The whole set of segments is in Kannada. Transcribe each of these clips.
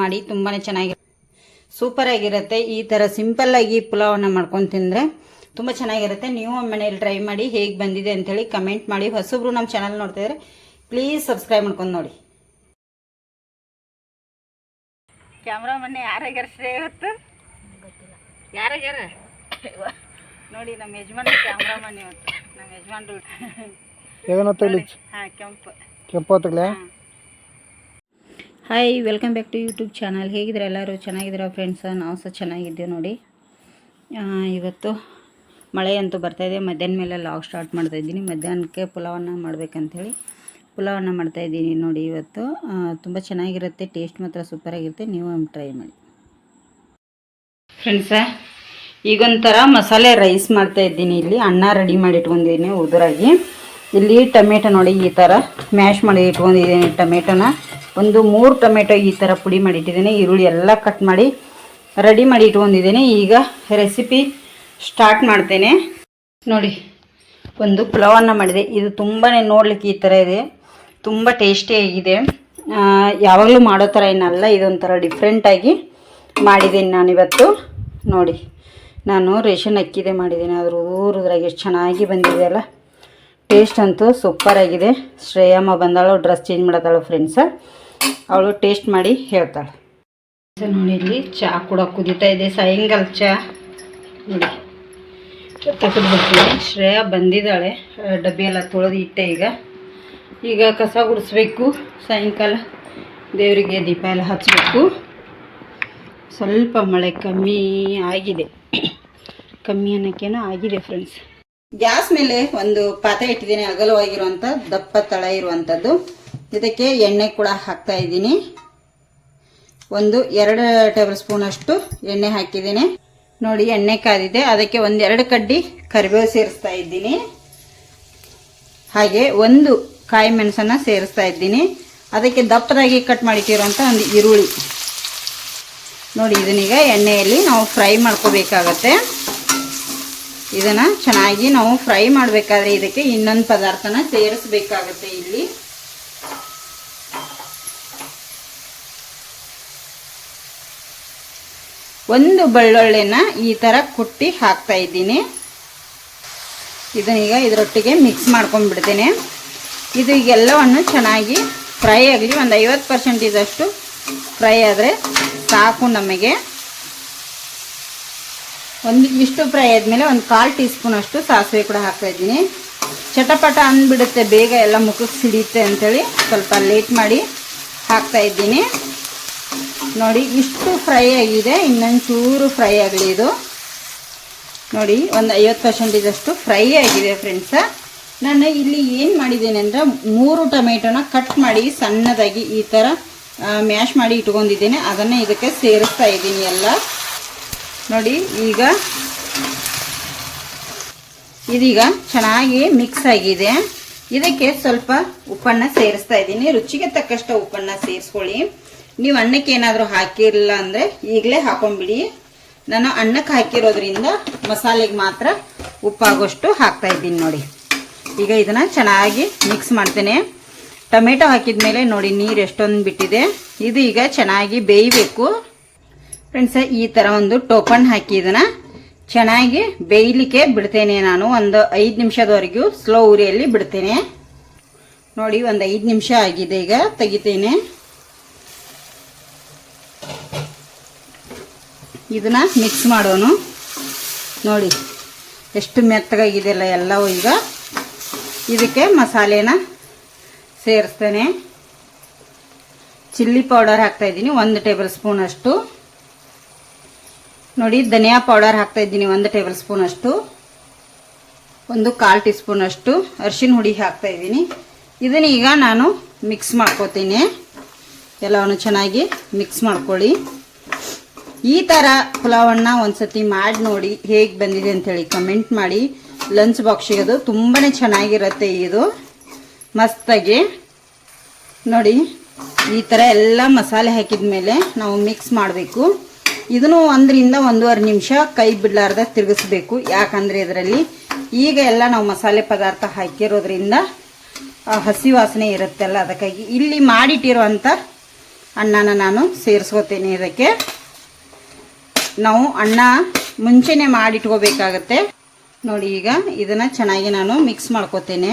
ಮಾಡಿ ತುಂಬಾ ಚೆನ್ನಾಗಿ ಸೂಪರಾಗಿರುತ್ತೆ. ಈ ಥರ ಸಿಂಪಲ್ಲಾಗಿ ಪುಲಾವನ್ನು ಮಾಡ್ಕೊಂಡು ತಿಂದರೆ ತುಂಬ ಚೆನ್ನಾಗಿರುತ್ತೆ. ನೀವು ಮನೇಲಿ ಟ್ರೈ ಮಾಡಿ ಹೇಗೆ ಬಂದಿದೆ ಅಂಥೇಳಿ ಕಮೆಂಟ್ ಮಾಡಿ. ಹೊಸಬ್ರು ನಮ್ಮ ಚಾನಲ್ ನೋಡ್ತಾಯಿದ್ರೆ ಪ್ಲೀಸ್ ಸಬ್ಸ್ಕ್ರೈಬ್ ಮಾಡ್ಕೊಂಡು ನೋಡಿ. ಕ್ಯಾಮ್ರಾಮನ್ನೇ ಯಾರಾಗ್ಯಾರ ಇವತ್ತು ಯಾರಾಗ್ಯಾರ ನೋಡಿ. ನಮ್ಮ ಯಜಮಾನ್ ಕ್ಯಾಮ್ರಾಮನ್ ಇವತ್ತು ನಮ್ಮ ಯಜಮಾನ್ರು ಕೆಂಪು. Hi, welcome back to YouTube channel. ಹೇಗಿದ್ರೆ ಎಲ್ಲರೂ ಚೆನ್ನಾಗಿದ್ದೀರಾ ಫ್ರೆಂಡ್ಸ್? ನಾವು ಸಹ ಚೆನ್ನಾಗಿದ್ದೇವೆ ನೋಡಿ. ಇವತ್ತು ಮಳೆ ಅಂತೂ ಬರ್ತಾಯಿದೆ. ಮಧ್ಯಾಹ್ನ ಮೇಲೆ ಲಾಗ್ ಸ್ಟಾರ್ಟ್ ಮಾಡ್ತಾಯಿದ್ದೀನಿ. ಮಧ್ಯಾಹ್ನಕ್ಕೆ ಪುಲಾವನ್ನು ಮಾಡಬೇಕಂಥೇಳಿ ಪುಲಾವನ್ನು ಮಾಡ್ತಾಯಿದ್ದೀನಿ ನೋಡಿ. ಇವತ್ತು ತುಂಬ ಚೆನ್ನಾಗಿರುತ್ತೆ, ಟೇಸ್ಟ್ ಮಾತ್ರ ಸೂಪರಾಗಿರುತ್ತೆ. ನೀವು ಟ್ರೈ ಮಾಡಿ ಫ್ರೆಂಡ್ಸ. ಈಗೊಂಥರ ಮಸಾಲೆ ರೈಸ್ ಮಾಡ್ತಾಯಿದ್ದೀನಿ. ಇಲ್ಲಿ ಅನ್ನ ರೆಡಿ ಮಾಡಿ ಇಟ್ಕೊಂಡಿದ್ದೀನಿ ಉದುರಾಗಿ. ಇಲ್ಲಿ ಟೊಮೆಟೊ ನೋಡಿ ಈ ಥರ ಮ್ಯಾಶ್ ಮಾಡಿ ಇಟ್ಕೊಂಡಿದ್ದೀನಿ. ಟೊಮೆಟೊನ ಒಂದು 3 ಟೊಮೆಟೊ ಈ ಥರ ಪುಡಿ ಮಾಡಿ ಇಟ್ಟಿದ್ದೀನಿ. ಈರುಳ್ಳಿ ಎಲ್ಲ ಕಟ್ ಮಾಡಿ ರೆಡಿ ಮಾಡಿ ಇಟ್ಕೊಂಡಿದ್ದೀನಿ. ಈಗ ರೆಸಿಪಿ ಸ್ಟಾರ್ಟ್ ಮಾಡ್ತೇನೆ ನೋಡಿ. ಒಂದು ಪುಲಾವನ್ನು ಮಾಡಿದೆ. ಇದು ತುಂಬಾ ನೋಡಲಿಕ್ಕೆ ಈ ಥರ ಇದೆ, ತುಂಬ ಟೇಸ್ಟಿಯಾಗಿದೆ. ಯಾವಾಗಲೂ ಮಾಡೋ ಥರ ಏನಲ್ಲ, ಇದೊಂಥರ ಡಿಫ್ರೆಂಟಾಗಿ ಮಾಡಿದ್ದೀನಿ ನಾನಿವತ್ತು ನೋಡಿ. ನಾನು ರೇಷನ್ ಅಕ್ಕಿದೆ ಮಾಡಿದ್ದೀನಿ. ಆದರೂ ಊರದ್ರಾಗ ಎಷ್ಟು ಚೆನ್ನಾಗಿ ಬಂದಿದೆ ಅಲ್ಲ. ಟೇಸ್ಟ್ ಅಂತೂ ಸೂಪರಾಗಿದೆ. ಶ್ರೇಯಮ್ಮ ಬಂದಾಳು, ಡ್ರೆಸ್ ಚೇಂಜ್ ಮಾಡತ್ತಾಳು ಫ್ರೆಂಡ್ಸ. ಅವಳು ಟೇಸ್ಟ್ ಮಾಡಿ ಹೇಳ್ತಾಳೆ ನೋಡಿ. ಇಲ್ಲಿ ಚಹಾ ಕೂಡ ಕುದೀತಾ ಇದೆ, ಸಾಯಂಕಾಲ ಚಹಾ ನೋಡಿ ತೆಗೆದುಬಿಡ್ತೀನಿ. ಶ್ರೇಯ ಬಂದಿದ್ದಾಳೆ, ಡಬ್ಬಿ ಎಲ್ಲ ತೊಳೆದು ಇಟ್ಟೆ. ಈಗ ಕಸ ಗುಡಿಸ್ಬೇಕು. ಸಾಯಂಕಾಲ ದೇವರಿಗೆ ದೀಪ ಎಲ್ಲ ಹಚ್ಚಬೇಕು. ಸ್ವಲ್ಪ ಮಳೆ ಕಮ್ಮಿ ಆಗಿದೆ, ಕಮ್ಮಿ ಅನ್ನೋಕ್ಕೇನೋ ಆಗಿದೆ ಫ್ರೆಂಡ್ಸ್. ಗ್ಯಾಸ್ ಮೇಲೆ ಒಂದು ಪಾತ್ರೆ ಇಟ್ಟಿದ್ದೀನಿ, ಅಗಲವಾಗಿರುವಂಥ ದಪ್ಪ ತಳ ಇರುವಂಥದ್ದು. ಇದಕ್ಕೆ ಎಣ್ಣೆ ಕೂಡ ಹಾಕ್ತಾ ಇದ್ದೀನಿ. 2 ಟೇಬಲ್ ಸ್ಪೂನ್ ಅಷ್ಟು ಎಣ್ಣೆ ಹಾಕಿದ್ದೀನಿ ನೋಡಿ. ಎಣ್ಣೆ ಕಾದಿದೆ, ಅದಕ್ಕೆ 2 ಕಡ್ಡಿ ಕರಿಬೇವು ಸೇರಿಸ್ತಾ ಇದ್ದೀನಿ. ಹಾಗೆ 1 ಕಾಯಿ ಮೆಣಸನ್ನು ಸೇರಿಸ್ತಾ ಇದ್ದೀನಿ. ಅದಕ್ಕೆ ದಪ್ಪದಾಗಿ ಕಟ್ ಮಾಡಿಟ್ಟಿರುವಂಥ ಒಂದು ಈರುಳ್ಳಿ ನೋಡಿ. ಇದನ್ನೀಗ ಎಣ್ಣೆಯಲ್ಲಿ ನಾವು ಫ್ರೈ ಮಾಡ್ಕೋಬೇಕಾಗತ್ತೆ. ಇದನ್ನು ಚೆನ್ನಾಗಿ ನಾವು ಫ್ರೈ ಮಾಡಬೇಕಾದ್ರೆ ಇದಕ್ಕೆ ಇನ್ನೊಂದು ಪದಾರ್ಥನ ಸೇರಿಸಬೇಕಾಗತ್ತೆ. ಇಲ್ಲಿ ಒಂದು ಬೆಳ್ಳುಳ್ಳಿನ ಈ ಥರ ಕುಟ್ಟಿ ಹಾಕ್ತಾ ಇದ್ದೀನಿ. ಇದನ್ನೀಗ ಇದರೊಟ್ಟಿಗೆ ಮಿಕ್ಸ್ ಮಾಡ್ಕೊಂಡ್ಬಿಡ್ತೇನೆ. ಇದು ಈಗೆಲ್ಲವನ್ನು ಚೆನ್ನಾಗಿ ಫ್ರೈ ಆಗಲಿ. ಒಂದು 50% ಇದಷ್ಟು ಫ್ರೈ ಆದರೆ ಸಾಕು ನಮಗೆ. ಇಷ್ಟು ಫ್ರೈ ಆದಮೇಲೆ 1/4 ಟೀ ಸ್ಪೂನ್ ಅಷ್ಟು ಸಾಸಿವೆ ಕೂಡ ಹಾಕ್ತಾ ಇದ್ದೀನಿ. ಚಟಪಟ ಅಂದ್ಬಿಡುತ್ತೆ, ಬೇಗ ಎಲ್ಲ ಮುಖಕ್ಕೆ ಸಿಡಿಯುತ್ತೆ ಅಂಥೇಳಿ ಸ್ವಲ್ಪ ಲೇಟ್ ಮಾಡಿ ಹಾಕ್ತಾ ಇದ್ದೀನಿ ನೋಡಿ. ಇಷ್ಟು ಫ್ರೈ ಆಗಿದೆ, ಇನ್ನೊಂಚೂರು ಫ್ರೈ ಆಗಲಿ ಇದು ನೋಡಿ. ಒಂದು 50% ಇದಷ್ಟು ಫ್ರೈ ಆಗಿದೆ ಫ್ರೆಂಡ್ಸ. ನಾನು ಇಲ್ಲಿ ಏನು ಮಾಡಿದ್ದೇನೆ ಅಂದರೆ 3 ಟೊಮೆಟೊನ ಕಟ್ ಮಾಡಿ ಸಣ್ಣದಾಗಿ ಈ ಥರ ಮ್ಯಾಶ್ ಮಾಡಿ ಇಟ್ಕೊಂಡಿದ್ದೇನೆ. ಅದನ್ನು ಇದಕ್ಕೆ ಸೇರಿಸ್ತಾ ಇದ್ದೀನಿ ಎಲ್ಲ ನೋಡಿ. ಇದೀಗ ಚೆನ್ನಾಗಿ ಮಿಕ್ಸ್ ಆಗಿದೆ. ಇದಕ್ಕೆ ಸ್ವಲ್ಪ ಉಪ್ಪನ್ನು ಸೇರಿಸ್ತಾ ಇದ್ದೀನಿ. ರುಚಿಗೆ ತಕ್ಕಷ್ಟು ಉಪ್ಪನ್ನು ಸೇರಿಸ್ಕೊಳ್ಳಿ. ನೀವು ಅನ್ನಕ್ಕೆ ಏನಾದರೂ ಹಾಕಿರಲಿಲ್ಲ ಅಂದರೆ ಈಗಲೇ ಹಾಕೊಂಡ್ಬಿಡಿ. ನಾನು ಅನ್ನಕ್ಕೆ ಹಾಕಿರೋದ್ರಿಂದ ಮಸಾಲೆಗೆ ಮಾತ್ರ ಉಪ್ಪಾಗೋಷ್ಟು ಹಾಕ್ತಾ ಇದ್ದೀನಿ ನೋಡಿ. ಈಗ ಇದನ್ನು ಚೆನ್ನಾಗಿ ಮಿಕ್ಸ್ ಮಾಡ್ತೇನೆ. ಟೊಮೆಟೊ ಹಾಕಿದ ಮೇಲೆ ನೋಡಿ ನೀರು ಎಷ್ಟೊಂದು ಬಿಟ್ಟಿದೆ. ಇದು ಈಗ ಚೆನ್ನಾಗಿ ಬೇಯಬೇಕು ಫ್ರೆಂಡ್ಸ. ಈ ಥರ ಒಂದು ಟೋಪನ್ ಹಾಕಿ ಇದನ್ನು ಚೆನ್ನಾಗಿ ಬೇಯಲಿಕ್ಕೆ ಬಿಡ್ತೇನೆ. ನಾನು ಒಂದು 5 ನಿಮಿಷದವರೆಗೂ ಸ್ಲೋ ಉರಿಯಲ್ಲಿ ಬಿಡ್ತೇನೆ ನೋಡಿ. ಒಂದು 5 ನಿಮಿಷ ಆಗಿದೆ. ಈಗ ತೆಗಿತೇನೆ. ಇದನ್ನ ಮಿಕ್ಸ್ ಮಾಡೋಣ ನೋಡಿ. ಎಷ್ಟು ಮೆತ್ತಗಾಗಿದೆಯಲ್ಲ ಎಲ್ಲವೂ. ಈಗ ಇದಕ್ಕೆ ಮಸಾಲೆನ ಸೇರಿಸ್ತೇನೆ. ಚಿಲ್ಲಿ ಪೌಡರ್ ಹಾಕ್ತಾ ಇದ್ದೀನಿ 1 ಟೇಬಲ್ ಸ್ಪೂನ್ ಅಷ್ಟು ನೋಡಿ. ಧನಿಯಾ ಪೌಡರ್ ಹಾಕ್ತಾ ಇದ್ದೀನಿ 1 ಟೇಬಲ್ ಸ್ಪೂನ್ ಅಷ್ಟು. 1/4 ಟೀ ಸ್ಪೂನ್ ಅಷ್ಟು ಅರಿಶಿನ ಹುಡಿ ಹಾಕ್ತಾ ಇದ್ದೀನಿ. ಇದನ್ನ ಈಗ ನಾನು ಮಿಕ್ಸ್ ಮಾಡ್ಕೋತೀನಿ. ಎಲ್ಲವನ್ನು ಚೆನ್ನಾಗಿ ಮಿಕ್ಸ್ ಮಾಡ್ಕೊಳ್ಳಿ. ಈ ಥರ ಪುಲಾವನ್ನು ಒಂದ್ಸತಿ ಮಾಡಿ ನೋಡಿ, ಹೇಗೆ ಬಂದಿದೆ ಅಂಥೇಳಿ ಕಮೆಂಟ್ ಮಾಡಿ. ಲಂಚ್ ಬಾಕ್ಸಿಗೆ ಅದು ತುಂಬಾ ಚೆನ್ನಾಗಿರುತ್ತೆ. ಇದು ಮಸ್ತಾಗಿ ನೋಡಿ. ಈ ಥರ ಎಲ್ಲ ಮಸಾಲೆ ಹಾಕಿದ ಮೇಲೆ ನಾವು ಮಿಕ್ಸ್ ಮಾಡಬೇಕು. ಇದನ್ನು 1 ರಿಂದ 1.5 ನಿಮಿಷ ಕೈ ಬಿಡಲಾರ್ದೆ ತಿರುಗಿಸ್ಬೇಕು. ಯಾಕಂದರೆ ಇದರಲ್ಲಿ ಈಗ ಎಲ್ಲ ನಾವು ಮಸಾಲೆ ಪದಾರ್ಥ ಹಾಕಿರೋದ್ರಿಂದ ಹಸಿ ವಾಸನೆ ಇರುತ್ತಲ್ಲ, ಅದಕ್ಕಾಗಿ ಇಲ್ಲಿ ಮಾಡಿಟ್ಟಿರುವಂಥ ಅನ್ನನ ನಾನು ಸೇರಿಸ್ಕೋತೀನಿ. ಇದಕ್ಕೆ ನಾವು ಅನ್ನ ಮುಂಚೆನೇ ಮಾಡಿಟ್ಕೋಬೇಕಾಗತ್ತೆ ನೋಡಿ. ಈಗ ಇದನ್ನು ಚೆನ್ನಾಗಿ ನಾನು ಮಿಕ್ಸ್ ಮಾಡ್ಕೋತೇನೆ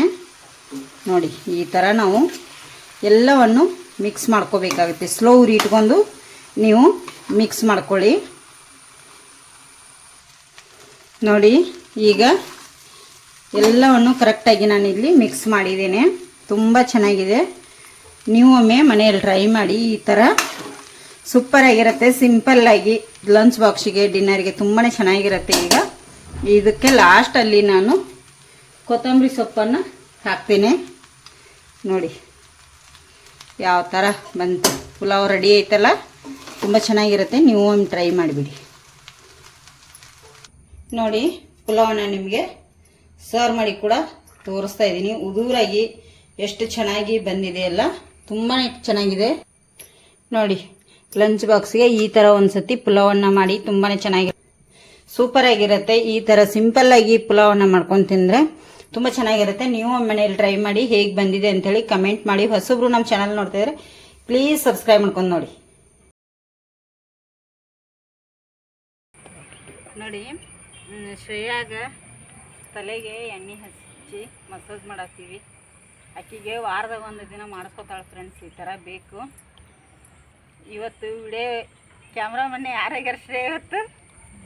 ನೋಡಿ. ಈ ಥರ ನಾವು ಎಲ್ಲವನ್ನು ಮಿಕ್ಸ್ ಮಾಡ್ಕೋಬೇಕಾಗುತ್ತೆ. ಸ್ಲೋ ಉರಿ ಇಟ್ಕೊಂಡು ನೀವು ಮಿಕ್ಸ್ ಮಾಡ್ಕೊಳ್ಳಿ ನೋಡಿ. ಈಗ ಎಲ್ಲವನ್ನು ಕರೆಕ್ಟಾಗಿ ನಾನು ಇಲ್ಲಿ ಮಿಕ್ಸ್ ಮಾಡಿದ್ದೇನೆ. ತುಂಬ ಚೆನ್ನಾಗಿದೆ. ನೀವು ಒಮ್ಮೆ ಮನೆಯಲ್ಲಿ ಟ್ರೈ ಮಾಡಿ. ಈ ಥರ ಸೂಪರಾಗಿರುತ್ತೆ. ಸಿಂಪಲ್ಲಾಗಿ ಲಂಚ್ ಬಾಕ್ಸಿಗೆ ಡಿನ್ನರ್ಗೆ ತುಂಬಾ ಚೆನ್ನಾಗಿರುತ್ತೆ. ಈಗ ಇದಕ್ಕೆ ಲಾಸ್ಟಲ್ಲಿ ನಾನು ಕೊತ್ತಂಬರಿ ಸೊಪ್ಪನ್ನು ಹಾಕ್ತೀನಿ ನೋಡಿ. ಯಾವ ಥರ ಬಂತು ಪುಲಾವ್ ರೆಡಿ ಆಯ್ತಲ್ಲ. ತುಂಬ ಚೆನ್ನಾಗಿರುತ್ತೆ. ನೀವು ಒಮ್ಮೆ ಟ್ರೈ ಮಾಡಿಬಿಡಿ ನೋಡಿ. ಪುಲಾವನ್ನ ನಿಮಗೆ ಸರ್ವ್ ಮಾಡಿ ಕೂಡ ತೋರಿಸ್ತಾ ಇದ್ದೀನಿ. ಉದುರಾಗಿ ಎಷ್ಟು ಚೆನ್ನಾಗಿ ಬಂದಿದೆ ಅಲ್ಲ. ತುಂಬಾ ಚೆನ್ನಾಗಿದೆ ನೋಡಿ. ಲಂಚ್ ಬಾಕ್ಸ್ಗೆ ಈ ಥರ ಒಂದು ಸತಿ ಪುಲಾವನ್ನ ಮಾಡಿ ತುಂಬಾ ಚೆನ್ನಾಗಿ ಸೂಪರಾಗಿರುತ್ತೆ. ಈ ಥರ ಸಿಂಪಲ್ಲಾಗಿ ಪುಲಾವನ್ನ ಮಾಡ್ಕೊಂಡು ತಿಂದರೆ ತುಂಬ ಚೆನ್ನಾಗಿರುತ್ತೆ. ನೀವು ಮನೇಲಿ ಟ್ರೈ ಮಾಡಿ ಹೇಗೆ ಬಂದಿದೆ ಅಂಥೇಳಿ ಕಮೆಂಟ್ ಮಾಡಿ. ಹೊಸಬ್ರು ನಮ್ಮ ಚಾನಲ್ ನೋಡ್ತಾಯಿದ್ರೆ ಪ್ಲೀಸ್ ಸಬ್ಸ್ಕ್ರೈಬ್ ಮಾಡ್ಕೊಂಡು ನೋಡಿ. ನೋಡಿ ಶ್ರೇಯಾಗ ತಲೆಗೆ ಎಣ್ಣೆ ಹಚ್ಚಿ ಮಸಾಜ್ ಮಾಡಾಕ್ತೀವಿ. ಆಕಿಗೆ ವಾರದಾಗ ಒಂದು ದಿನ ಮಾಡಿಸ್ಕೊತಾಳೆ ಫ್ರೆಂಡ್ಸ್. ಈ ಥರ ಬೇಕು. ಇವತ್ತು ವಿಡಿಯೋ ಕ್ಯಾಮ್ರಾಮನ್ನೇ ಯಾರಾಗ್ಯಾರ ಶ್ರೇಯ ಇವತ್ತು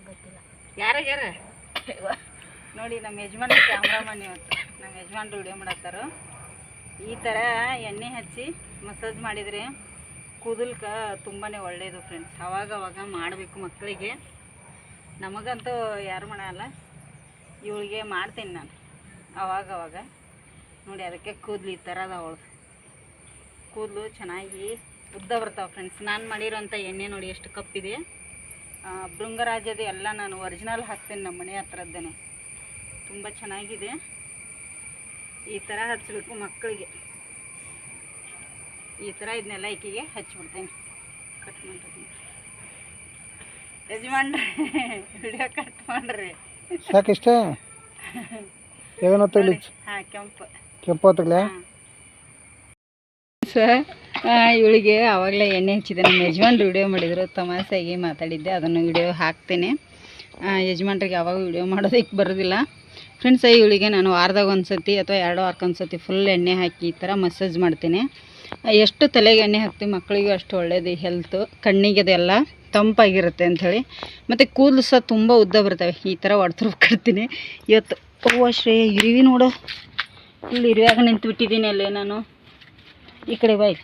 ಗೊತ್ತಿಲ್ಲ ಯಾರಾಗ್ಯಾರ ನೋಡಿ. ನಮ್ಮ ಯಜಮಾನ್ರು ಕ್ಯಾಮ್ರಾಮನ್ ಇವತ್ತು. ನಮ್ಮ ಯಜಮಾನ್ರು ವಿಡಿಯೋ ಮಾಡತ್ತಾರ. ಈ ಥರ ಎಣ್ಣೆ ಹಚ್ಚಿ ಮಸಾಜ್ ಮಾಡಿದರೆ ಕೂದಲ್ಕ ತುಂಬಾ ಒಳ್ಳೆಯದು ಫ್ರೆಂಡ್ಸ್. ಅವಾಗವಾಗ ಮಾಡಬೇಕು ಮಕ್ಕಳಿಗೆ. ನಮಗಂತೂ ಯಾರು ಮಾಡಲ್ಲ. ಇವಳಿಗೆ ಮಾಡ್ತೀನಿ ನಾನು ಅವಾಗವಾಗ ನೋಡಿ. ಅದಕ್ಕೆ ಕೂದಲು ಈ ಥರ ಅದಾವಳು. ಕೂದಲು ಚೆನ್ನಾಗಿ ಉದ್ದ ಬರ್ತಾವೆ ಫ್ರೆಂಡ್ಸ್. ನಾನು ಮಾಡಿರೋಂಥ ಎಣ್ಣೆ ನೋಡಿ ಎಷ್ಟು ಕಪ್ಪಿದೆ. ಭೃಂಗರಾಜದ ಎಲ್ಲ ನಾನು ಒರಿಜಿನಲ್ ಹಾಕ್ತೇನೆ ನಮ್ಮ ಮನೆ ಹತ್ರದ್ದೇನೆ. ತುಂಬ ಚೆನ್ನಾಗಿದೆ. ಈ ಥರ ಹಚ್ಚಬೇಕು ಮಕ್ಕಳಿಗೆ. ಈ ಥರ ಇದನ್ನೆಲ್ಲ ಈಕೆಗೆ ಹಚ್ಚಿಬಿಡ್ತೇನೆ. ಕಟ್ ಮಾಡ್ತೀನಿ ಯಜಮಾನ್ರಿ. ವಿಡಿಯೋ ಕಟ್ ಮಾಡ್ರಿ ಸಾಕಿಷ್ಟ. ಹಾಂ ಕೆಂಪು ಕೆಂಪು ಸರ್. ಇವಳಿಗೆ ಆವಾಗಲೇ ಎಣ್ಣೆ ಹಚ್ಚಿದೆ. ನಮ್ಮ ಯಜಮಾನ್ರು ವಿಡಿಯೋ ಮಾಡಿದ್ರು. ತಮಾಷೆಯಾಗಿ ಮಾತಾಡಿದ್ದೆ. ಅದನ್ನು ವಿಡಿಯೋ ಹಾಕ್ತೇನೆ. ಯಜಮಾನ್ರಿಗೆ ಯಾವಾಗ ವಿಡಿಯೋ ಮಾಡೋದಕ್ಕೆ ಬರೋದಿಲ್ಲ ಫ್ರೆಂಡ್ಸ್. ಇವಳಿಗೆ ನಾನು ವಾರದಾಗ ಒಂದು ಸತಿ ಅಥವಾ 2 ವಾರಕ್ಕೆ ಒಂದು ಸತಿ ಫುಲ್ ಎಣ್ಣೆ ಹಾಕಿ ಈ ಥರ ಮಸಾಜ್ ಮಾಡ್ತೇನೆ. ಎಷ್ಟು ತಲೆಗೆ ಎಣ್ಣೆ ಹಾಕ್ತೀವಿ ಮಕ್ಕಳಿಗೆ ಅಷ್ಟು ಒಳ್ಳೆಯದು. ಹೆಲ್ತು ಕಣ್ಣಿಗೆ ಅದೆಲ್ಲ ತಂಪಾಗಿರುತ್ತೆ ಅಂಥೇಳಿ. ಮತ್ತು ಕೂದಲು ಸಹ ತುಂಬ ಉದ್ದ ಬರ್ತವೆ. ಈ ಥರ ಹೊಡ್ತಿರ್ಬಿಡ್ತೀನಿ ಇವತ್ತು. ಓ ಶ್ರೇಯ ಇರುವಿ ನೋಡು. ಇಲ್ಲಿ ಇರುವಾಗ ನಿಂತು ಬಿಟ್ಟಿದ್ದೀನಿ ಅಲ್ಲೇ ನಾನು. ಈ ಕಡೆ ಬಾಯ್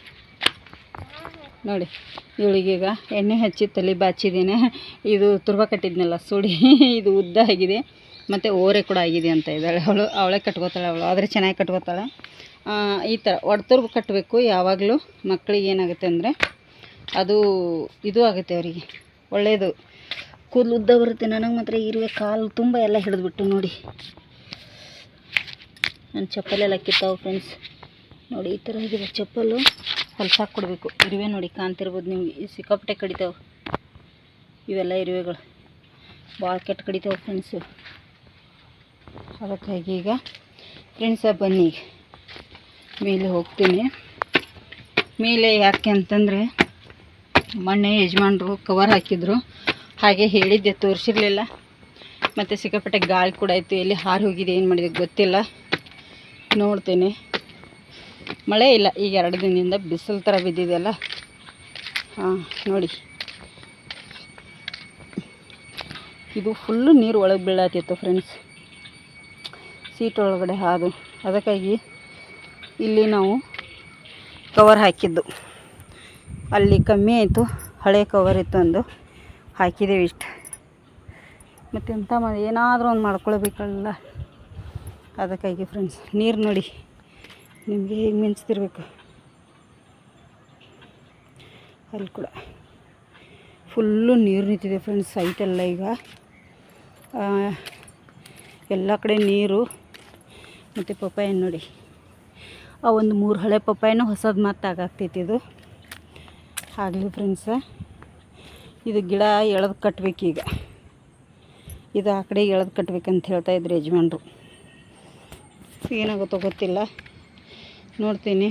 ನೋಡಿ. ಇವಳಿಗೀಗ ಎಣ್ಣೆ ಹಚ್ಚಿ ತಲೆ ಬಾಚಿದ್ದೀನಿ. ಇದು ತುರ್ಬ ಕಟ್ಟಿದ್ನಲ್ಲ ಸುಡಿ. ಇದು ಉದ್ದ ಆಗಿದೆ ಮತ್ತು ಓರೆ ಕೂಡ ಆಗಿದೆ ಅಂತ ಇದ್ದಾಳೆ ಅವಳೇ ಕಟ್ಕೋತಾಳೆ ಅವಳು. ಆದರೆ ಚೆನ್ನಾಗಿ ಕಟ್ಕೋತಾಳೆ. ಈ ಥರ ಒಡ್ತುರ್ಬು ಕಟ್ಟಬೇಕು ಯಾವಾಗಲೂ. ಮಕ್ಕಳಿಗೆ ಏನಾಗುತ್ತೆ ಅಂದರೆ ಅದು ಇದು ಆಗುತ್ತೆ ಅವರಿಗೆ ಒಳ್ಳೆಯದು. ಕೂದಲು ಉದ್ದ ಬರುತ್ತೆ. ನನಗೆ ಮಾತ್ರ ಇರುವೆ ಕಾಲು ತುಂಬ ಎಲ್ಲ ಹಿಡಿದ್ಬಿಟ್ಟು ನೋಡಿ. ನನ್ನ ಚಪ್ಪಲೆಲ್ಲ ಕಿತ್ತಾವು ಫ್ರೆಂಡ್ಸ್ ನೋಡಿ. ಈ ಥರ ಆಗಿದೆ ಚಪ್ಪಲು. ಹೊಲ್ಸಾಕಿ ಕೊಡಬೇಕು. ಇರುವೆ ನೋಡಿ ಕಾಣ್ತಿರ್ಬೋದು ನಿಮಗೆ. ಈ ಸಿಕ್ಕಾಪಟ್ಟೆ ಕಡಿತಾವೆ ಇವೆಲ್ಲ ಇರುವೆಗಳು. ಭಾಳ ಕೆಟ್ಟ ಕಡಿತಾವೆ ಫ್ರೆಂಡ್ಸು. ಅದಕ್ಕಾಗಿ ಈಗ ಫ್ರೆಂಡ್ಸ ಬನ್ನಿ ಮೇಲೆ ಹೋಗ್ತೀನಿ. ಮೇಲೆ ಯಾಕೆ ಅಂತಂದರೆ ಮೊನ್ನೆ ಯಜಮಾನ್ರು ಕವರ್ ಹಾಕಿದ್ರು. ಹಾಗೆ ಹೇಳಿದ್ದೆ ತೋರಿಸಿರಲಿಲ್ಲ. ಮತ್ತು ಸಿಕ್ಕಾಪಟ್ಟೆ ಗಾಳಿ ಕೂಡ ಇತ್ತು. ಎಲ್ಲಿ ಹಾರಿ ಹೋಗಿದೆ ಏನು ಮಾಡಿದೆ ಗೊತ್ತಿಲ್ಲ. ನೋಡ್ತೇನೆ. ಮಳೆ ಇಲ್ಲ ಈಗ 2 ದಿನದಿಂದ. ಬಿಸಿಲು ಥರ ಬಿದ್ದಿದೆಯಲ್ಲ. ಹಾಂ ನೋಡಿ. ಇದು ಫುಲ್ಲು ನೀರು ಒಳಗೆ ಬೀಳತ್ತಿತ್ತು ಫ್ರೆಂಡ್ಸ್. ಸೀಟ್ ಒಳಗಡೆ ಹಾದು. ಅದಕ್ಕಾಗಿ ಇಲ್ಲಿ ನಾವು ಕವರ್ ಹಾಕಿದ್ದು. ಅಲ್ಲಿ ಕಮ್ಮಿ ಆಯಿತು. ಹಳೆ ಕವರ್ ಇತ್ತು ಒಂದು ಹಾಕಿದ್ದೇವೆ ಇಷ್ಟು. ಮತ್ತು ಎಂಥ ಮಾಡಿ ಏನಾದರೂ ಒಂದು ಮಾಡ್ಕೊಳ್ಬೇಕಲ್ಲ. ಅದಕ್ಕಾಗಿ ಫ್ರೆಂಡ್ಸ್ ನೀರು ನೋಡಿ ನಿಮಗೆ ಹೇಗೆ ಮಿಂಚ್ತಿರ್ಬೇಕು. ಅಲ್ಲಿ ಕೂಡ ಫುಲ್ಲು ನೀರು ನಿಂತಿದೆ ಫ್ರೆಂಡ್ಸ್. ಸೈಟೆಲ್ಲ ಈಗ ಎಲ್ಲ ಕಡೆ ನೀರು. ಮತ್ತು ಪಪ್ಪಾಯ ನೋಡಿ. ಆ ಒಂದು 3 ಹಳೆ ಪಪ್ಪಾಯನೂ ಹೊಸದು ಮತ್ತೆ ಆಗಾಗ್ತೈತಿ. ಇದು ಆಗಲಿ ಫ್ರೆಂಡ್ಸ. ಇದು ಗಿಡ ಎಳೆದು ಕಟ್ಟಬೇಕೀಗ. ಇದು ಆ ಕಡೆ ಎಳೆದು ಕಟ್ಟಬೇಕಂತ ಹೇಳ್ತಾಯಿದ್ರು ಯಜಮಾನ್ರು. ಏನಾಗುತ್ತೋ ಗೊತ್ತಿಲ್ಲ. ನೋಡ್ತೀನಿ.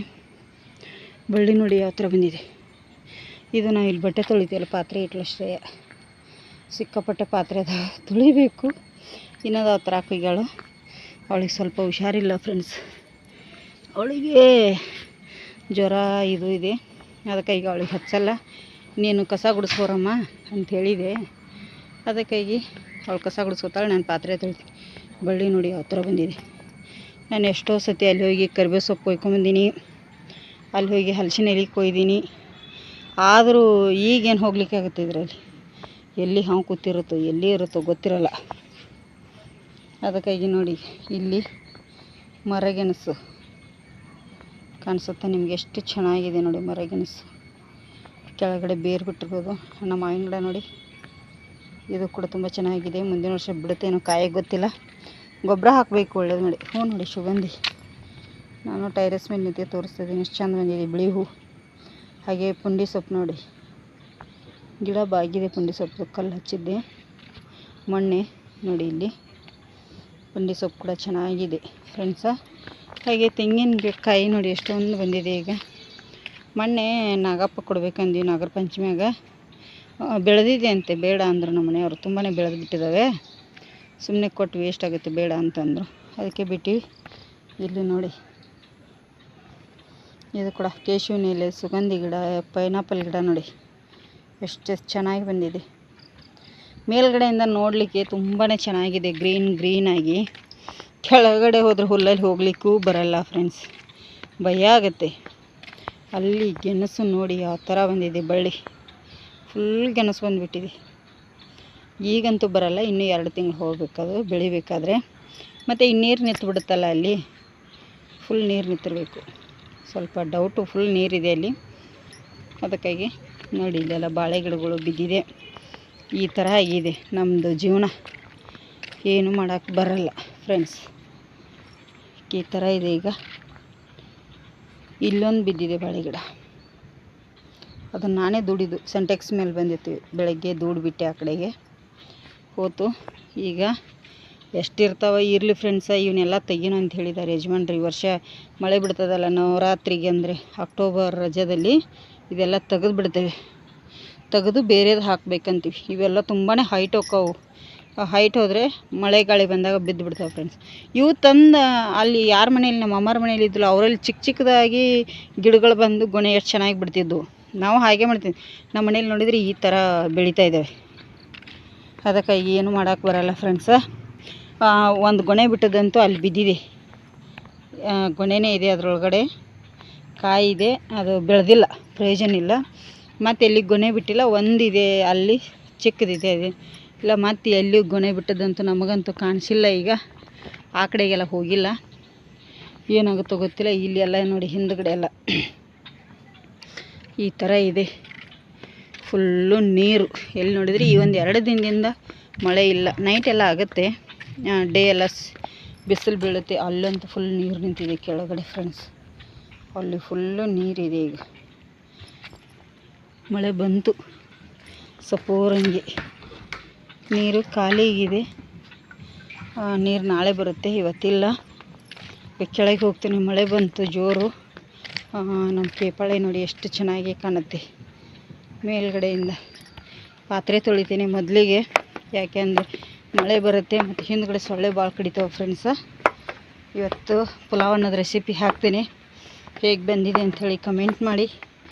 ಬಳ್ಳಿ ನೋಡಿ ಯಾವ ಥರ ಬಂದಿದೆ. ಇದು ನಾವು ಇಲ್ಲಿ ಬಟ್ಟೆ ತೊಳಿತೀವಲ್ಲ, ಪಾತ್ರೆ ಇಟ್ಲಷ್ಟೇ ಸಿಕ್ಕಾಪಟ್ಟೆ ಪಾತ್ರೆ ಅದ ತೊಳಿಬೇಕು. ಇನ್ನೊಂದು ಆ ಥರ ಹಾಕಿಗಳು ಅವಳಿಗೆ ಸ್ವಲ್ಪ ಹುಷಾರಿಲ್ಲ ಫ್ರೆಂಡ್ಸ್. ಅವಳಿಗೆ ಜ್ವರ ಇದು ಇದೆ, ಅದಕ್ಕೆ ಈಗ ಅವಳಿಗೆ ಹಚ್ಚಲ್ಲ. ನೀನು ಕಸ ಗುಡಿಸ್ಬೋರಮ್ಮ ಅಂತ ಹೇಳಿದೆ. ಅದಕ್ಕಾಗಿ ಅವಳು ಕಸ ಗುಡಿಸ್ಕೊತಾಳೆ, ನಾನು ಪಾತ್ರೆ ತೊಳಿತೀನಿ. ಬಳ್ಳಿ ನೋಡಿ ಯಾವ ಥರ ಬಂದಿದೆ. ನಾನು ಎಷ್ಟೋ ಸತಿ ಅಲ್ಲಿ ಹೋಗಿ ಕರಿಬೇವು ಸೊಪ್ಪು ಕೊಯ್ಕೊಂಬಂದೀನಿ, ಅಲ್ಲಿ ಹೋಗಿ ಹಲಸಿನ ಎಲೆ ಕೊಯ್ದೀನಿ. ಆದರೂ ಈಗೇನು ಹೋಗ್ಲಿಕ್ಕೆ ಆಗುತ್ತೆ ಇದರಲ್ಲಿ. ಎಲ್ಲಿ ಹಾವು ಕೂತಿರುತ್ತೋ ಎಲ್ಲಿ ಇರುತ್ತೋ ಗೊತ್ತಿರಲ್ಲ. ಅದಕ್ಕಾಗಿ ನೋಡಿ ಇಲ್ಲಿ ಮರಗೆಣಸು ಕಾಣಿಸುತ್ತೆ ನಿಮಗೆ, ಎಷ್ಟು ಚೆನ್ನಾಗಿದೆ ನೋಡಿ ಮರಗೆಣಸು. ಕೆಳಗಡೆ ಬೇರು ಬಿಟ್ಟಿರ್ಬೋದು. ನಮ್ಮ ಮಾವಿನ ಗಿಡ ನೋಡಿ, ಇದು ಕೂಡ ತುಂಬ ಚೆನ್ನಾಗಿದೆ. ಮುಂದಿನ ವರ್ಷ ಬಿಡುತ್ತೇನೋ, ಕಾಯಿ ಗೊತ್ತಿಲ್ಲ. ಗೊಬ್ಬರ ಹಾಕಬೇಕು, ಒಳ್ಳೇದು ನೋಡಿ. ಹೂ ನೋಡಿ ಸುಗಂಧಿ. ನಾನು ಟೈರಸ್ ಮೇಲೆ ನಿಂತು ತೋರಿಸ್ತಿದ್ದೀನಿ, ಎಷ್ಟು ಚೆಂದ ಬಂದಿದೆ ಬಿಳಿ ಹೂ. ಹಾಗೆ ಪುಂಡಿ ಸೊಪ್ಪು ನೋಡಿ, ಗಿಡ ಬಾಗಿದೆ. ಪುಂಡಿ ಸೊಪ್ಪು ಕಲ್ಲು ಹಚ್ಚಿದ್ದೆ ಮೊನ್ನೆ ನೋಡಿ. ಇಲ್ಲಿ ಪುಂಡಿ ಸೊಪ್ಪು ಕೂಡ ಚೆನ್ನಾಗಿದೆ ಫ್ರೆಂಡ್ಸ. ಹಾಗೆ ತೆಂಗಿನ ಕಾಯಿ ನೋಡಿ ಎಷ್ಟೊಂದು ಬಂದಿದೆ. ಈಗ ಮೊನ್ನೆ ನಾಗಪ್ಪ ಕೊಡ್ಬೇಕಂದು ನಾಗರ ಪಂಚಮಿಯಾಗ ಬೆಳೆದಿದೆ ಅಂತೆ, ಬೇಡ ಅಂದರು ನಮ್ಮ ಮನೆಯವರು. ತುಂಬಾ ಬೆಳೆದು ಬಿಟ್ಟಿದ್ದಾವೆ, ಸುಮ್ಮನೆ ಕೊಟ್ಟು ವೇಸ್ಟ್ ಆಗುತ್ತೆ ಬೇಡ ಅಂತಂದರು. ಅದಕ್ಕೆ ಬಿಟ್ಟಿವಿ. ಇಲ್ಲಿ ನೋಡಿ, ಇದು ಕೂಡ ಕೇಶವಿನ ಎಲೆ, ಸುಗಂಧಿ ಗಿಡ, ಪೈನಾಪಲ್ ಗಿಡ ನೋಡಿ ಎಷ್ಟು ಚೆನ್ನಾಗಿ ಬಂದಿದೆ. ಮೇಲ್ಗಡೆಯಿಂದ ನೋಡಲಿಕ್ಕೆ ತುಂಬಾ ಚೆನ್ನಾಗಿದೆ, ಗ್ರೀನಾಗಿ. ಕೆಳಗಡೆ ಹೋದರೆ ಹುಲ್ಲಲ್ಲಿ ಹೋಗಲಿಕ್ಕೂ ಬರಲ್ಲ ಫ್ರೆಂಡ್ಸ್, ಭಯ ಆಗುತ್ತೆ. ಅಲ್ಲಿ ಗೆಣಸು ನೋಡಿ ಯಾವ ಥರ ಬಂದಿದೆ, ಬಳ್ಳಿ ಫುಲ್ ಗೆಣಸು ಬಂದುಬಿಟ್ಟಿದೆ. ಈಗಂತೂ ಬರಲ್ಲ, ಇನ್ನೂ 2 ತಿಂಗಳು ಹೋಗಬೇಕದು ಬೆಳಿಬೇಕಾದ್ರೆ. ಮತ್ತು ಈ ನೀರು ನಿಂತುಬಿಡುತ್ತಲ್ಲ, ಅಲ್ಲಿ ಫುಲ್ ನೀರು ನಿಂತಿರಬೇಕು. ಸ್ವಲ್ಪ ಡೌಟು, ಫುಲ್ ನೀರಿದೆ ಅಲ್ಲಿ. ಅದಕ್ಕಾಗಿ ನೋಡಿ ಇಲ್ಲೆಲ್ಲ ಬಾಳೆ ಗಿಡಗಳು ಬಿದ್ದಿದೆ. ಈ ಥರ ಆಗಿದೆ ನಮ್ಮದು ಜೀವನ, ಏನು ಮಾಡೋಕ್ಕೆ ಬರಲ್ಲ ಫ್ರೆಂಡ್ಸ್. ಈ ಥರ ಇದೆ. ಈಗ ಇಲ್ಲೊಂದು ಬಿದ್ದಿದೆ ಬಾಳೆ ಗಿಡ, ಅದನ್ನು ನಾನೇ ದುಡಿದು ಸೆಂಟೆಕ್ಸ್ ಮೇಲೆ ಬಂದಿತ್ತು. ಬೆಳಗ್ಗೆ ದೂಡ್ಬಿಟ್ಟೆ, ಆ ಕಡೆಗೆ ಹೋತು. ಈಗ ಎಷ್ಟಿರ್ತಾವೆ ಇರಲಿ ಫ್ರೆಂಡ್ಸ, ಇವನ್ನೆಲ್ಲ ತೆಗೀನು ಅಂತ ಹೇಳಿದ್ದಾರೆ ಯಜಮಾನ್ರು. ಈ ವರ್ಷ ಮಳೆ ಬಿಡ್ತದಲ್ಲ ನವರಾತ್ರಿಗೆ, ಅಂದರೆ ಅಕ್ಟೋಬರ್ ರಜದಲ್ಲಿ ಇದೆಲ್ಲ ತೆಗೆದು ಬಿಡ್ತೇವೆ. ತೆಗೆದು ಬೇರೆದು ಹಾಕಬೇಕಂತೀವಿ. ಇವೆಲ್ಲ ತುಂಬಾ ಹೈಟ್ ಹೋಕ್ಕವು. ಹೈಟ್ ಹೋದರೆ ಮಳೆ ಗಾಳಿ ಬಂದಾಗ ಬಿದ್ದು ಬಿಡ್ತಾವೆ ಫ್ರೆಂಡ್ಸ್. ಇವು ತಂದು ಅಲ್ಲಿ ಯಾರ ಮನೇಲಿ, ನಮ್ಮ ಅಮ್ಮರ ಮನೇಲಿ ಇದ್ದಿಲ್ಲ, ಅವರಲ್ಲಿ ಚಿಕ್ಕದಾಗಿ ಗಿಡಗಳು ಬಂದು ಗೊನೆ ಎಷ್ಟು ಚೆನ್ನಾಗಿ ಬಿಡ್ತಿದ್ವು. ನಾವು ಹಾಗೆ ಮಾಡ್ತೀವಿ. ನಮ್ಮ ಮನೇಲಿ ನೋಡಿದರೆ ಈ ಥರ ಬೆಳೀತಾ ಇದ್ದಾವೆ. ಅದಕ್ಕಾಗಿ ಏನು ಮಾಡೋಕ್ಕೆ ಬರಲ್ಲ ಫ್ರೆಂಡ್ಸ. ಒಂದು ಗೊನೆ ಬಿಟ್ಟದಂತೂ ಅಲ್ಲಿ ಬಿದ್ದಿದೆ, ಗೊನೆನೇ ಇದೆ, ಅದರೊಳಗಡೆ ಕಾಯಿ ಇದೆ. ಅದು ಬೆಳೆದಿಲ್ಲ, ಪ್ರಯೋಜನ ಇಲ್ಲ. ಮತ್ತು ಎಲ್ಲಿ ಗೊನೆ ಬಿಟ್ಟಿಲ್ಲ, ಒಂದಿದೆ ಅಲ್ಲಿ ಚಿಕ್ಕದಿದೆ. ಅದು ಇಲ್ಲ, ಮತ್ತು ಎಲ್ಲಿ ಗೊನೆ ಬಿಟ್ಟದಂತೂ ನಮಗಂತೂ ಕಾಣಿಸಿಲ್ಲ. ಈಗ ಆ ಕಡೆಗೆಲ್ಲ ಹೋಗಿಲ್ಲ, ಏನಾಗುತ್ತೋ ಗೊತ್ತಿಲ್ಲ. ಇಲ್ಲಿ ಎಲ್ಲ ನೋಡಿ ಹಿಂದುಗಡೆ ಎಲ್ಲ ಈ ಥರ ಇದೆ, ಫುಲ್ಲು ನೀರು. ಎಲ್ಲಿ ನೋಡಿದರೆ ಈ ಒಂದು 2 ದಿನದಿಂದ ಮಳೆ ಇಲ್ಲ. ನೈಟ್ ಎಲ್ಲ ಆಗುತ್ತೆ, ಡೇ ಎಲ್ಲ ಬಿಸಿಲು ಬೀಳುತ್ತೆ. ಅಲ್ಲಂತೂ ಫುಲ್ ನೀರು ನಿಂತಿದೆ ಕೆಳಗಡೆ ಫ್ರೆಂಡ್ಸ್. ಅಲ್ಲಿ ಫುಲ್ಲು ನೀರಿದೆ. ಈಗ ಮಳೆ ಬಂತು, ಸಪೋರಂಗಿ ನೀರು ಖಾಲಿಗಿದೆ. ನೀರು ನಾಳೆ ಬರುತ್ತೆ, ಇವತ್ತಿಲ್ಲ. ಕೆಳಗೆ ಹೋಗ್ತೀನಿ, ಮಳೆ ಬಂತು ಜೋರು. ನಮ್ಮ ಕೇಪಾಳೆ ನೋಡಿ ಎಷ್ಟು ಚೆನ್ನಾಗಿ ಕಾಣುತ್ತೆ ಮೇಲ್ಗಡೆಯಿಂದ. ಪಾತ್ರೆ ತೊಳಿತೀನಿ ಮೊದಲಿಗೆ, ಯಾಕೆಂದರೆ ಮಳೆ ಬರುತ್ತೆ ಮತ್ತು ಹಿಂದ್ಗಡೆ ಸೊಳ್ಳೆ ಭಾಳ ಕಡಿತಾವೆ ಫ್ರೆಂಡ್ಸ. ಇವತ್ತು ಪುಲಾವ್ ಅನ್ನೋದು ರೆಸಿಪಿ ಹಾಕ್ತೀನಿ, ಹೇಗೆ ಬಂದಿದೆ ಅಂಥೇಳಿ ಕಮೆಂಟ್ ಮಾಡಿ.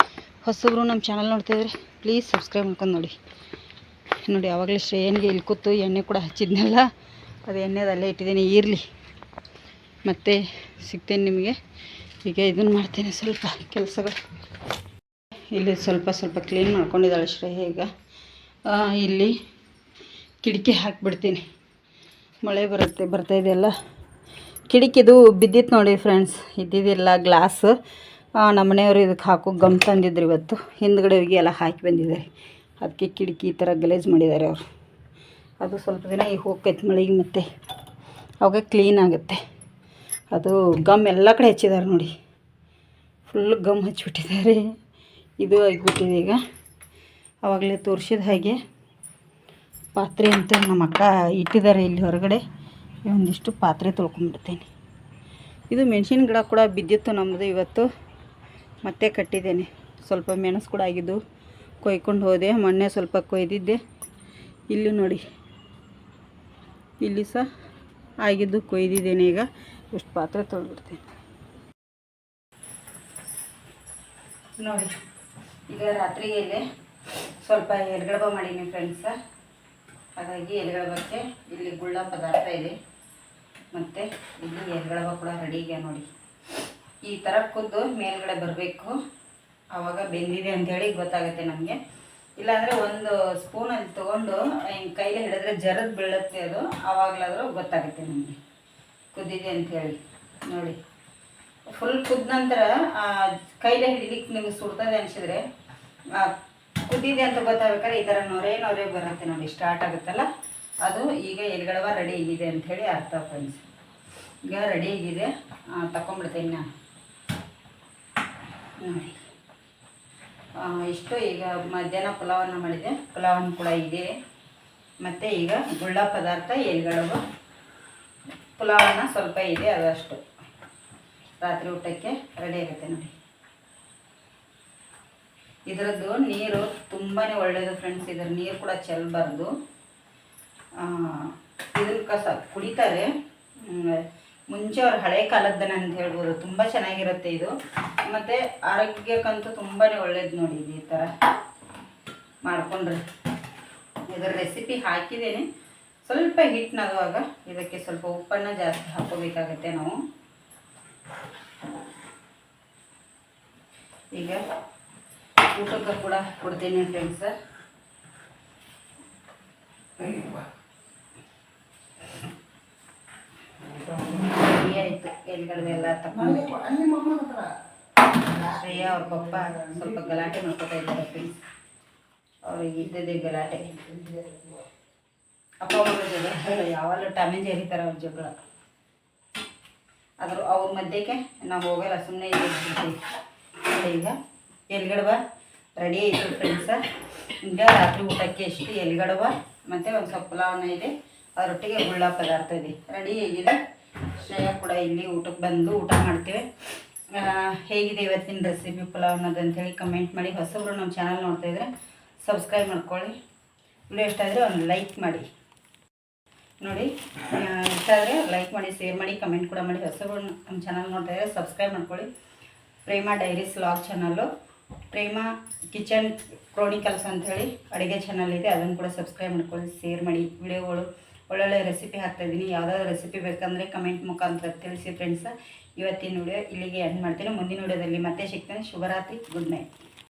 ಹೊಸಬ್ರು ನಮ್ಮ ಚಾನಲ್ ನೋಡ್ತಾಯಿದ್ರೆ ಪ್ಲೀಸ್ ಸಬ್ಸ್ಕ್ರೈಬ್ ಮಾಡ್ಕೊಂಡು ನೋಡಿ. ನೋಡಿ ಆವಾಗಲೇ ಶ್ರೇಯನ್ಗೆ ಇಲ್ಲಿ ಕೂತು ಎಣ್ಣೆ ಕೂಡ ಹಚ್ಚಿದ್ನಲ್ಲ, ಅದು ಎಣ್ಣೆದು ಅಲ್ಲೇ ಇಟ್ಟಿದ್ದೀನಿ. ಇರಲಿ, ಮತ್ತೆ ಸಿಗ್ತೇನೆ ನಿಮಗೆ. ಈಗ ಇದನ್ನು ಮಾಡ್ತೇನೆ, ಸ್ವಲ್ಪ ಕೆಲಸಗಳು. ಇಲ್ಲಿ ಸ್ವಲ್ಪ ಕ್ಲೀನ್ ಮಾಡ್ಕೊಂಡಿದ್ದಾಳೆ ಶ್ರೇಯ. ಈಗ ಇಲ್ಲಿ ಕಿಟಕಿ ಹಾಕಿಬಿಡ್ತೀನಿ, ಮಳೆ ಬರ್ತಾಯಿದೆಯಲ್ಲ. ಕಿಟಕಿದು ಬಿದ್ದಿತ್ತು ನೋಡಿ ಫ್ರೆಂಡ್ಸ್, ಇದ್ದಿದ್ದಿಲ್ಲ ಗ್ಲಾಸ್. ನಮ್ಮ ಮನೆಯವರು ಇದಕ್ಕೆ ಹಾಕೋ ಗಮ್ ತಂದಿದ್ರು ಇವತ್ತು. ಹಿಂದ್ಗಡೆ ಹೋಗಿ ಎಲ್ಲ ಹಾಕಿ ಬಂದಿದ್ದಾರೆ. ಅದಕ್ಕೆ ಕಿಟಕಿ ಈ ಥರ ಗಲೀಜು ಮಾಡಿದ್ದಾರೆ ಅವರು. ಅದು ಸ್ವಲ್ಪ ದಿನ ಈಗ ಹೋಗ್ತೈತೆ ಮಳೆಗೆ, ಮತ್ತು ಅವಾಗ ಕ್ಲೀನ್ ಆಗುತ್ತೆ. ಅದು ಗಮ್ ಎಲ್ಲ ಕಡೆ ಹಚ್ಚಿದ್ದಾರೆ ನೋಡಿ, ಫುಲ್ ಗಮ್ ಹಚ್ಚಿಬಿಟ್ಟಿದ್ದಾರೆ. ಇದು ಆಗಿಬಿಟ್ಟಿದೆ. ಈಗ ಆವಾಗಲೇ ತೋರಿಸಿದ ಹಾಗೆ ಪಾತ್ರೆ ಅಂತ ನಮ್ಮ ಅಕ್ಕ ಇಟ್ಟಿದ್ದಾರೆ ಇಲ್ಲಿ ಹೊರಗಡೆ. ಒಂದಿಷ್ಟು ಪಾತ್ರೆ ತೊಳ್ಕೊಂಡ್ಬಿಡ್ತೇನೆ. ಇದು ಮೆಣಸಿನ ಗಿಡ ಕೂಡ ಬಿದ್ದಿತ್ತು ನಮ್ಮದು ಇವತ್ತು, ಮತ್ತೆ ಕಟ್ಟಿದ್ದೇನೆ. ಸ್ವಲ್ಪ ಮೆಣಸು ಕೂಡ ಆಗಿದ್ದು, ಕೊಯ್ಕೊಂಡು ಹೋದೆ. ಮೊನ್ನೆ ಸ್ವಲ್ಪ ಕೊಯ್ದಿದ್ದೆ. ಇಲ್ಲಿ ನೋಡಿ, ಇಲ್ಲಿ ಸಹ ಆಗಿದ್ದು ಕೊಯ್ದಿದ್ದೇನೆ. ಈಗ ಎಷ್ಟು ಪಾತ್ರೆ ತೊಳೆದಿರ್ತೀನಿ ನೋಡಿ. ಈಗ ರಾತ್ರಿಗೆಲ್ಲೇ ಸ್ವಲ್ಪ ಎಲ್ಗಡಬ ಮಾಡೀನಿ ಫ್ರೆಂಡ್ಸ. ಹಾಗಾಗಿ ಎಲ್ಗಡಬಕ್ಕೆ ಇಲ್ಲಿ ಗುಳ್ಳ ಪದಾರ್ಥ ಇದೆ, ಮತ್ತು ಇಲ್ಲಿ ಎಲ್ಗಡಬ ಕೂಡ ರೆಡಿ ಇದೆ ನೋಡಿ. ಈ ಥರ ಕುದ್ದು ಮೇಲ್ಗಡೆ ಬರಬೇಕು, ಆವಾಗ ಬೆಂದಿದೆ ಅಂಥೇಳಿ ಗೊತ್ತಾಗುತ್ತೆ ನಮಗೆ. ಇಲ್ಲಾಂದರೆ ಒಂದು ಸ್ಪೂನಲ್ಲಿ ತೊಗೊಂಡು ಹಿಂಗೆ ಕೈಲಿ ಹಿಡಿದ್ರೆ ಜರದ್ ಬೀಳುತ್ತೆ, ಅದು ಆವಾಗಲಾದರೂ ಗೊತ್ತಾಗುತ್ತೆ ನಮಗೆ ಕುದ್ದಿದೆ ಅಂಥೇಳಿ ನೋಡಿ. ಫುಲ್ ಕುದ್ದ ನಂತರ ಕೈಲೇ ಹಿಡಿಲಿಕ್ಕೆ ನಿಮಗೆ ಸುಡ್ತದೆ ಅನಿಸಿದ್ರೆ ಕುದ್ದಿದೆ ಅಂತ ಗೊತ್ತಾಗ್ಬೇಕಾದ್ರೆ ಈ ಥರ ನೊರೆ ನೊರೆ ಬರುತ್ತೆ ನೋಡಿ, ಸ್ಟಾರ್ಟ್ ಆಗುತ್ತಲ್ಲ, ಅದು ಈಗ ಎಲ್ಗಡವ ರೆಡಿ ಆಗಿದೆ ಅಂಥೇಳಿ ಅರ್ಥ ಫ್ರೆಂಡ್ಸ್. ಈಗ ರೆಡಿ ಆಗಿದೆ, ತಗೊಂಡ್ಬಿಡ್ತೀನಿ ನಾನು ನೋಡಿ. ಇಷ್ಟು ಈಗ ಮಧ್ಯಾಹ್ನ ಪುಲಾವನ್ನು ಮಾಡಿದೆ, ಪುಲಾವನ್ನು ಕೂಡ ಇದೆ. ಮತ್ತು ಈಗ ಗುಳ್ಳ ಪದಾರ್ಥ ಎಲ್ಗಡವ ಪುಲಾವನ್ನ ಸ್ವಲ್ಪ ಇದೆ, ಅದಷ್ಟು ರಾತ್ರಿ ಊಟಕ್ಕೆ ರೆಡಿ ಆಗುತ್ತೆ ನೋಡಿ. ಇದರದ್ದು ನೀರು ತುಂಬಾ ಒಳ್ಳೆಯದು ಫ್ರೆಂಡ್ಸ್. ಇದರ ನೀರು ಕೂಡ ಚೆಲ್ಲಬಾರ್ದು. ಇದನ್ನು ಕಸ ಕುಡಿತಾರೆ ಮುಂಚೆ ಅವ್ರು ಹಳೆ ಕಾಲದ್ದನ ಅಂತ ಹೇಳ್ಬೋದು. ತುಂಬ ಚೆನ್ನಾಗಿರುತ್ತೆ ಇದು, ಮತ್ತು ಆರೋಗ್ಯಕ್ಕಂತೂ ತುಂಬಾ ಒಳ್ಳೇದು ನೋಡಿ. ಇದು ಈ ಥರ ಮಾಡಿಕೊಂಡ್ರೆ ಇದರ ರೆಸಿಪಿ ಹಾಕಿದ್ದೇನೆ. ಸ್ವಲ್ಪ ಹಿಟ್ಟನಾಗುವಾಗ ಇದಕ್ಕೆ ಸ್ವಲ್ಪ ಉಪ್ಪನ್ನು ಜಾಸ್ತಿ ಹಾಕೋಬೇಕಾಗತ್ತೆ ನಾವು. ಈಗ ಊಟಕ್ಕೆ ಕೂಡ ಕೊಡ್ತೀನಿ ಫ್ರೆಂಡ್ಸ್. ಆಯಿತು, ಎಲ್ಗಡೆ ಎಲ್ಲ ತಗೊಂಡು ಶ್ರೇಯಾ ಅವ್ರ ಪಪ್ಪ ಸ್ವಲ್ಪ ಗಲಾಟೆ ಮಾಡ್ಕೊತಾ ಇದ್ದಾರೆ ಫ್ರೆಂಡ್ಸ್. ಅವ್ರಿಗೆ ಇದ್ದದೇ ಗಲಾಟೆ, ಅಪ್ಪ ಮಗಳ ಜಗಳ, ಯಾವಾಗಲೂ ಟಾಮೇಜ್ ಹರಿತಾರೆ ಅವ್ರ ಜಗಳ. ಆದರೂ ಅವ್ರ ಮಧ್ಯಕ್ಕೆ ನಾವು ಹೋಗಲ್ಲ, ಸುಮ್ಮನೆ ಇರ್ತೀವಿ. ಈಗ ಎಲ್ಗಡವ ರೆಡಿ ಆಯಿತು ಫ್ರೆಂಡ್ಸ. ಈಗ ರಾತ್ರಿ ಊಟಕ್ಕೆ ಎಷ್ಟು ಎಲ್ಗಡವ ಮತ್ತು ಒಂದು ಸ್ವಲ್ಪ ಪುಲಾವನ್ನ ಇದೆ, ಅದರೊಟ್ಟಿಗೆ ಗುಳ್ಳ ಪದಾರ್ಥ ಇದೆ, ರೆಡಿ ಆಗಿದೆ. ಶ್ರೇಯ ಕೂಡ ಇಲ್ಲಿ ಊಟಕ್ಕೆ ಬಂದು ಊಟ ಮಾಡ್ತೇವೆ. ಹೇಗಿದೆ ಇವತ್ತಿನ ರೆಸಿಪಿ ಪುಲಾವ್ ಅನ್ನೋದಂಥೇಳಿ ಕಮೆಂಟ್ ಮಾಡಿ. ಹೊಸಬ್ರು ನಮ್ಮ ಚಾನಲ್ ನೋಡ್ತಾಯಿದ್ರೆ ಸಬ್ಸ್ಕ್ರೈಬ್ ಮಾಡ್ಕೊಳ್ಳಿ. ವಿಡಿಯೋ ಇಷ್ಟ ಆದರೆ ಒಂದು ಲೈಕ್ ಮಾಡಿ ನೋಡಿ. ಇಷ್ಟ ಆದರೆ ಲೈಕ್ ಮಾಡಿ, ಶೇರ್ ಮಾಡಿ, ಕಮೆಂಟ್ ಕೂಡ ಮಾಡಿ. ಹೊಸಬ್ರು ನಮ್ಮ ಚಾನಲ್ ನೋಡ್ತಾಯಿದ್ರೆ ಸಬ್ಸ್ಕ್ರೈಬ್ ಮಾಡ್ಕೊಳ್ಳಿ. ಪ್ರೇಮ ಡೈರೀಸ್ ವ್ಲಾಗ್ ಚಾನಲ್ಲು, ಪ್ರೇಮ ಕಿಚನ್ ಕ್ರೋನಿಕಲ್ಸ್ ಅಂಥೇಳಿ ಅಡುಗೆ ಚಾನಲ್ ಇದೆ, ಅದನ್ನು ಕೂಡ ಸಬ್ಸ್ಕ್ರೈಬ್ ಮಾಡ್ಕೊಳ್ಳಿ, ಶೇರ್ ಮಾಡಿ. ವಿಡಿಯೋಗಳು ಒಳ್ಳೊಳ್ಳೆ ರೆಸಿಪಿ ಹಾಕ್ತಾಯಿದ್ದೀನಿ. ಯಾವುದಾದ್ರು ರೆಸಿಪಿ ಬೇಕಂದರೆ ಕಮೆಂಟ್ ಮುಖಾಂತರ ತಿಳಿಸಿ ಫ್ರೆಂಡ್ಸ. ಇವತ್ತಿನ ವಿಡಿಯೋ ಇಲ್ಲಿಗೆ ಎಂಡ್ ಮಾಡ್ತೀನಿ. ಮುಂದಿನ ವಿಡಿಯೋದಲ್ಲಿ ಮತ್ತೆ ಸಿಗ್ತೇನೆ. ಶುಭರಾತ್ರಿ, ಗುಡ್ ನೈಟ್.